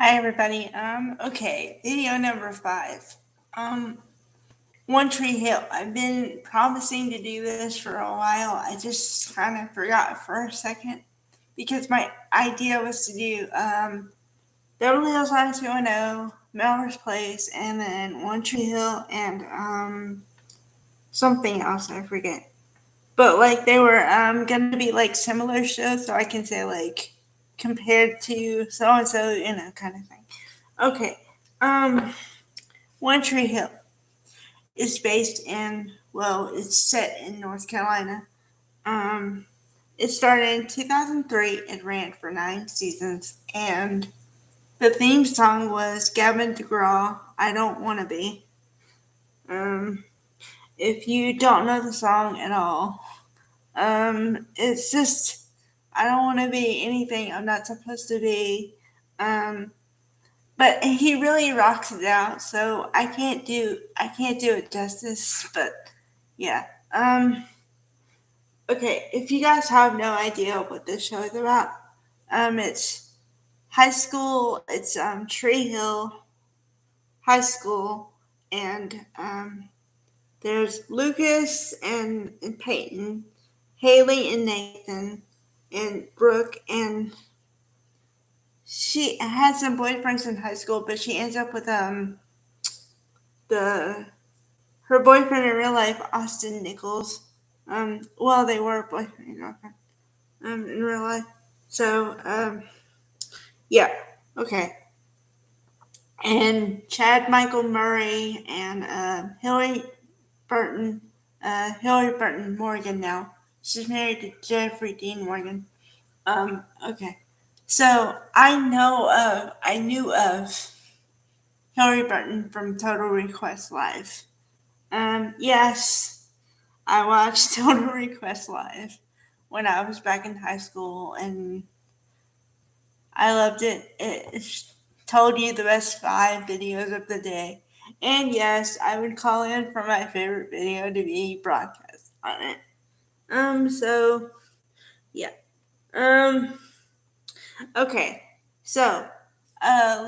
Hi everybody. Okay, video number 5. Um, One Tree Hill. I've been promising to do this for a while. I just kind of forgot for a second because my idea was to do Beverly Hills 90210, Melrose Place, and then One Tree Hill and something else I forget. But like they were gonna be like similar shows, so I can say like compared to so and so, kind of thing. Okay. Um, One Tree Hill is based in, well, it's set in North Carolina. Um, it started in 2003. It ran for 9 seasons, and the theme song was Gavin DeGraw, I Don't Wanna Be. Um, if you don't know the song at all, it's just, I don't want to be anything I'm not supposed to be. Um, but he really rocks it out, so I can't do it justice. But yeah. Okay, if you guys have no idea what this show is about, it's high school. It's Tree Hill High School, and there's Lucas and Peyton, Haley and Nathan, and Brooke, and she had some boyfriends in high school, but she ends up with the her boyfriend in real life, Austin Nichols. Well, they were boyfriend and girlfriend in real life. So yeah, okay. And Chad Michael Murray and Hillary Burton Morgan now. She's married to Jeffrey Dean Morgan. Okay. So I knew of Hillary Burton from Total Request Live. Yes, I watched Total Request Live when I was back in high school, and I loved it. It told you the best 5 videos of the day. And yes, I would call in for my favorite video to be broadcast on it. So yeah. Um, okay. So,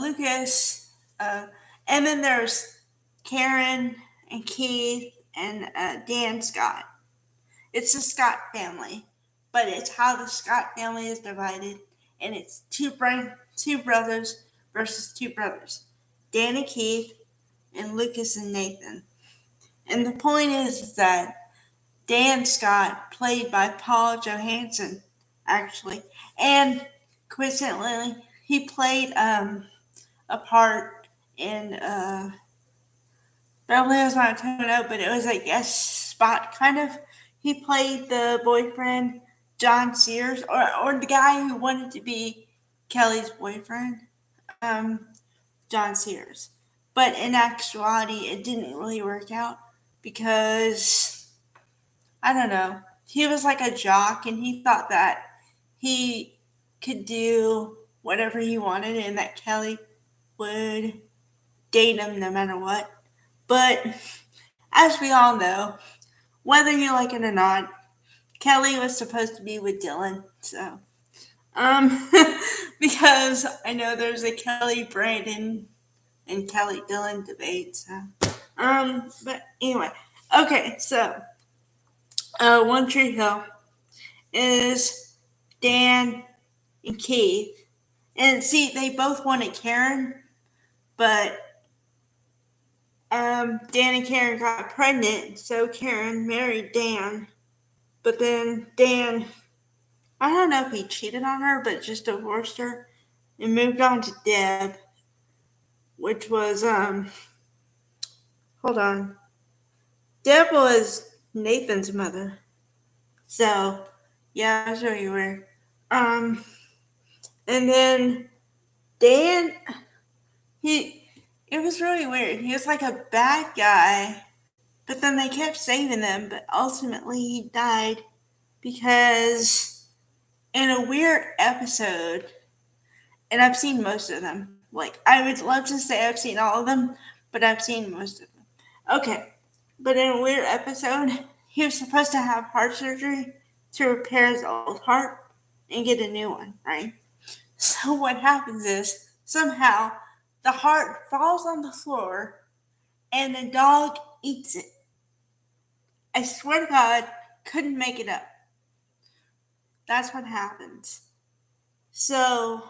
Lucas, and then there's Karen and Keith and Dan Scott. It's the Scott family, but it's how the Scott family is divided, and it's two brothers versus two brothers, Dan and Keith, and Lucas and Nathan. And the point is that Dan Scott, played by Paul Johansson, actually, and coincidentally, he played a part in Beverly Hills 90210, but it was a guest spot kind of. He played the boyfriend, John Sears, or the guy who wanted to be Kelly's boyfriend, um, John Sears. But in actuality, it didn't really work out because, I don't know, he was like a jock and he thought that he could do whatever he wanted and that Kelly would date him no matter what. But as we all know, whether you like it or not, Kelly was supposed to be with Dylan. So, um, because I know there's a Kelly Brandon and Kelly Dylan debate. So, but anyway, okay. So, One Tree Hill is Dan and Keith, and see, they both wanted Karen, but Dan and Karen got pregnant, so Karen married Dan. But then Dan, I don't know if he cheated on her, but just divorced her and moved on to Deb, which was hold on. Deb was Nathan's mother. So yeah, I'll show you where. Um and then Dan, he it was really weird. He was like a bad guy, but then they kept saving him, but ultimately he died because in a weird episode, and I've seen most of them. Like, I would love to say I've seen all of them, but I've seen most of them. Okay, but in a weird episode, he was supposed to have heart surgery to repair his old heart and get a new one, right? So what happens is somehow the heart falls on the floor and the dog eats it. I swear to God, couldn't make it up. That's what happens. So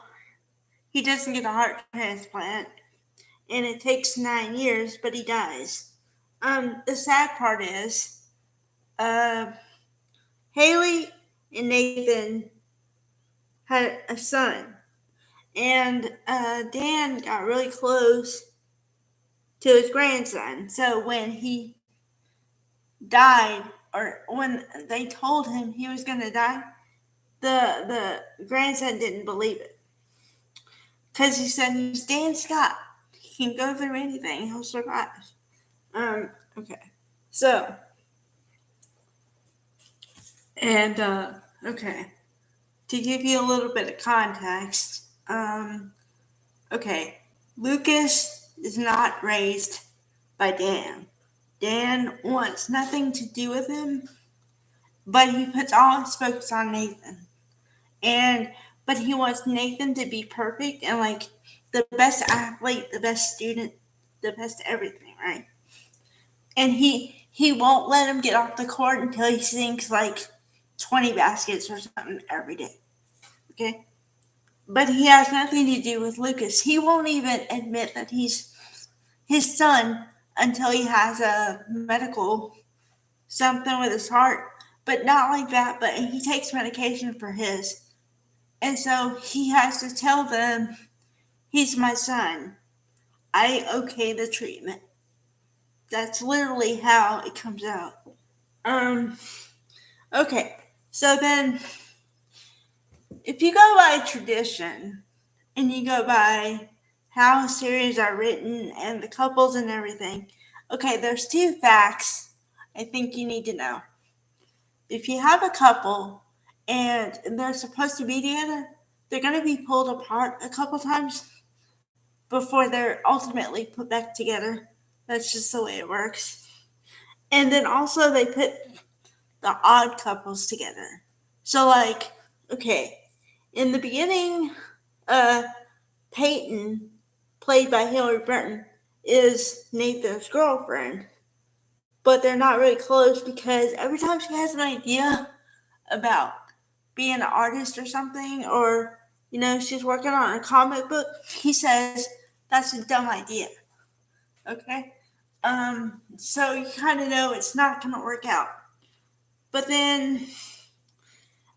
he doesn't get a heart transplant, and it takes 9 years, but he dies. The sad part is, Haley and Nathan had a son, and Dan got really close to his grandson. So when he died, or when they told him he was going to die, the grandson didn't believe it, because he said he's Dan Scott. He can go through anything. He'll survive. Okay. So, and okay, to give you a little bit of context, okay, Lucas is not raised by Dan. Dan wants nothing to do with him, but he puts all his focus on Nathan. But he wants Nathan to be perfect and like the best athlete, the best student, the best everything, right? And he won't let him get off the court until he sinks like 20 baskets or something every day. Okay? But he has nothing to do with Lucas. He won't even admit that he's his son until he has a medical something with his heart. But not like that, but he takes medication for his. And so he has to tell them, he's my son. I okay the treatment. That's literally how it comes out. Okay, so then if you go by tradition and you go by how series are written and the couples and everything, okay, there's 2 facts I think you need to know. If you have a couple and they're supposed to be together, they're going to be pulled apart a couple times before they're ultimately put back together. That's just the way it works. And then also they put the odd couples together. So like, okay, in the beginning, Peyton, played by Hillary Burton, is Nathan's girlfriend. But they're not really close because every time she has an idea about being an artist or something, or, she's working on a comic book, he says, that's a dumb idea. Okay? So you kind of know it's not going to work out. But then,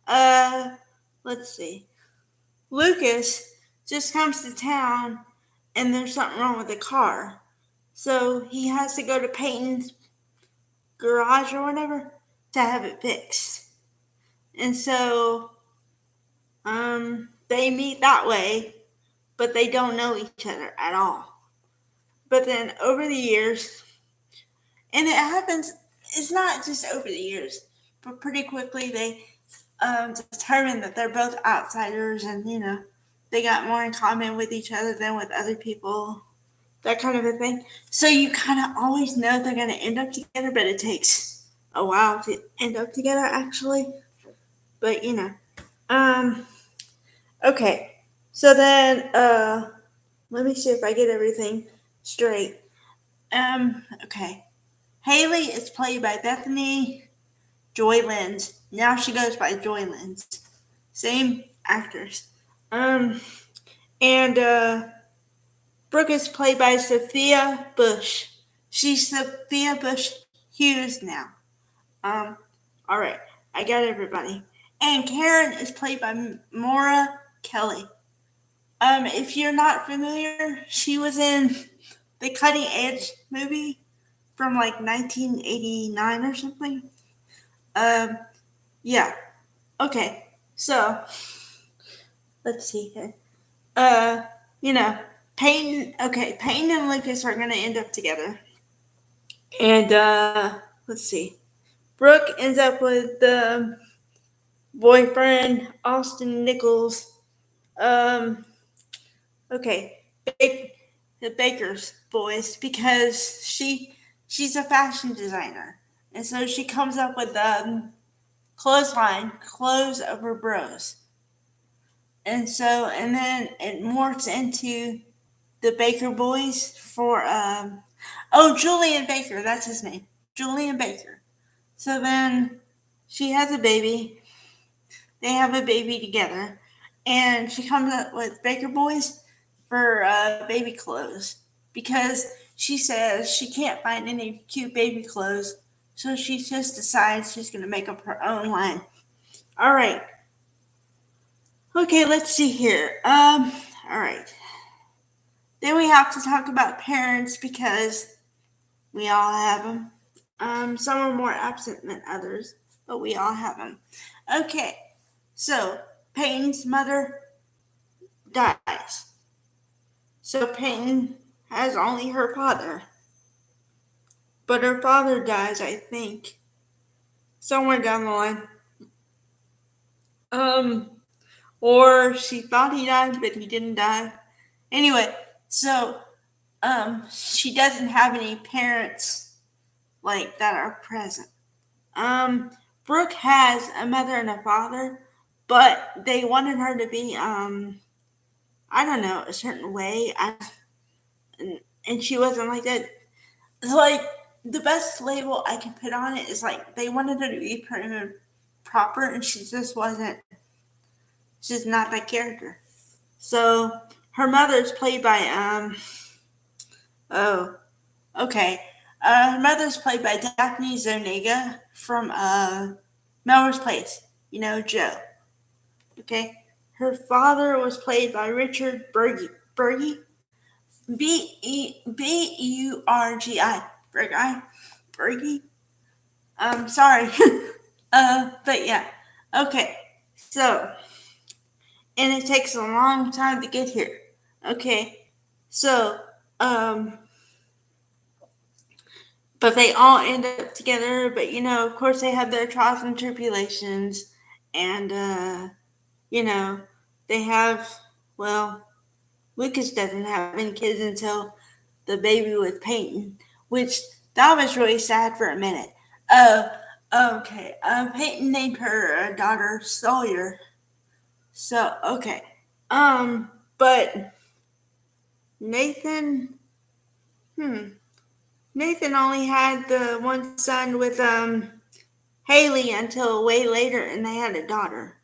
let's see. Lucas just comes to town and there's something wrong with the car. So he has to go to Peyton's garage or whatever to have it fixed. And so, they meet that way, but they don't know each other at all. But then over the years, and it happens, it's not just over the years, but pretty quickly they determine that they're both outsiders and, they got more in common with each other than with other people, that kind of a thing. So you kind of always know they're going to end up together, but it takes a while to end up together, actually. But, okay. So then, let me see if I get everything straight. Okay. Haley is played by Bethany Joy Lenz. Now she goes by Joy Lenz. Same actress. And Brooke is played by Sophia Bush. She's Sophia Bush Hughes now. Alright, I got everybody. And Karen is played by Maura Kelly. If you're not familiar, she was in the Cutting Edge movie from like 1989 or something. Yeah. Okay. So, let's see here. Peyton and Lucas are going to end up together. And, let's see. Brooke ends up with the boyfriend, Austin Nichols. The Baker's boys, because she's a fashion designer. And so she comes up with clothes over bros. And then it morphs into the Baker Boys for Julian Baker, that's his name, Julian Baker. So then she has a baby. They have a baby together, and she comes up with Baker Boys for baby clothes because she says she can't find any cute baby clothes, so she just decides she's gonna make up her own line. All right. Okay, let's see here. All right. Then we have to talk about parents because we all have them. Some are more absent than others, but we all have them. Okay, so Peyton's mother dies. So Peyton has only her father. But her father dies, I think, somewhere down the line. Um, or she thought he died, but he didn't die. Anyway, so she doesn't have any parents like that are present. Um, Brooke has a mother and a father, but they wanted her to be I don't know, a certain way. And she wasn't like that. It's like the best label I can put on it is like they wanted her to be prim and proper, and she just wasn't. She's not that character. So her mother's played by oh, okay. Her mother's played by Daphne Zuniga from Melrose Place. You know, Joe. Okay. Her father was played by Richard Burgi. Burgi. Burgi. Sorry. But yeah. Okay. So, and it takes a long time to get here. Okay. So, but they all end up together. But of course, they have their trials and tribulations, and they have. Well, Lucas doesn't have any kids until the baby with Peyton, which that was really sad for a minute. Uh, okay. Peyton named her daughter Sawyer. So okay. But Nathan, hmm, Nathan only had the one son with Haley until way later, and they had a daughter.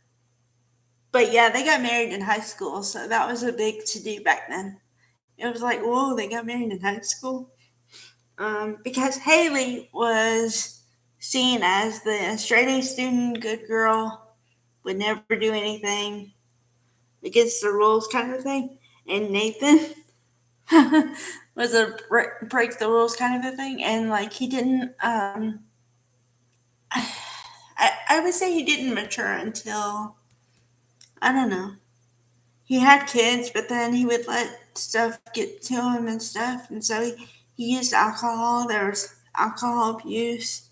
But yeah, they got married in high school, so that was a big to do back then. It was like, whoa, they got married in high school. Because Haley was seen as the straight A student, good girl, would never do anything against the rules kind of thing. And Nathan was a break the rules kind of a thing. And like he didn't, I would say he didn't mature until, I don't know. He had kids, but then he would let stuff get to him and stuff. And so he used alcohol. There was alcohol abuse,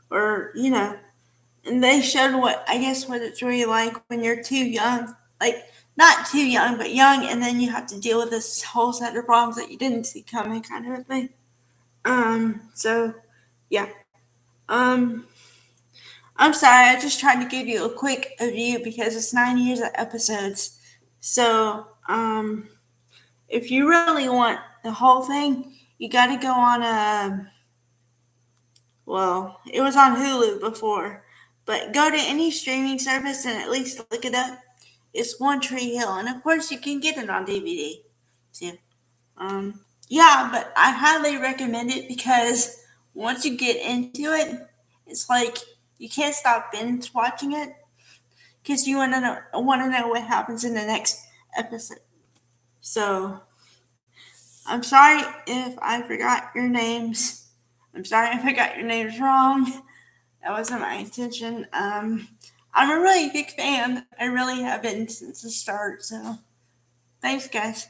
or, and they showed what it's really like when you're too young. Like, not too young, but young, and then you have to deal with this whole set of problems that you didn't see coming, kind of a thing. So, yeah. Um, I'm sorry, I just tried to give you a quick view because it's 9 years of episodes. So, if you really want the whole thing, you got to go on well, it was on Hulu before, but go to any streaming service and at least look it up. It's One Tree Hill, and of course you can get it on DVD too. Yeah, but I highly recommend it because once you get into it, it's like you can't stop binge watching it because you want to know what happens in the next episode. So I'm sorry if I forgot your names. I'm sorry if I got your names wrong. That wasn't my intention. I'm a really big fan. I really have been since the start. So thanks, guys.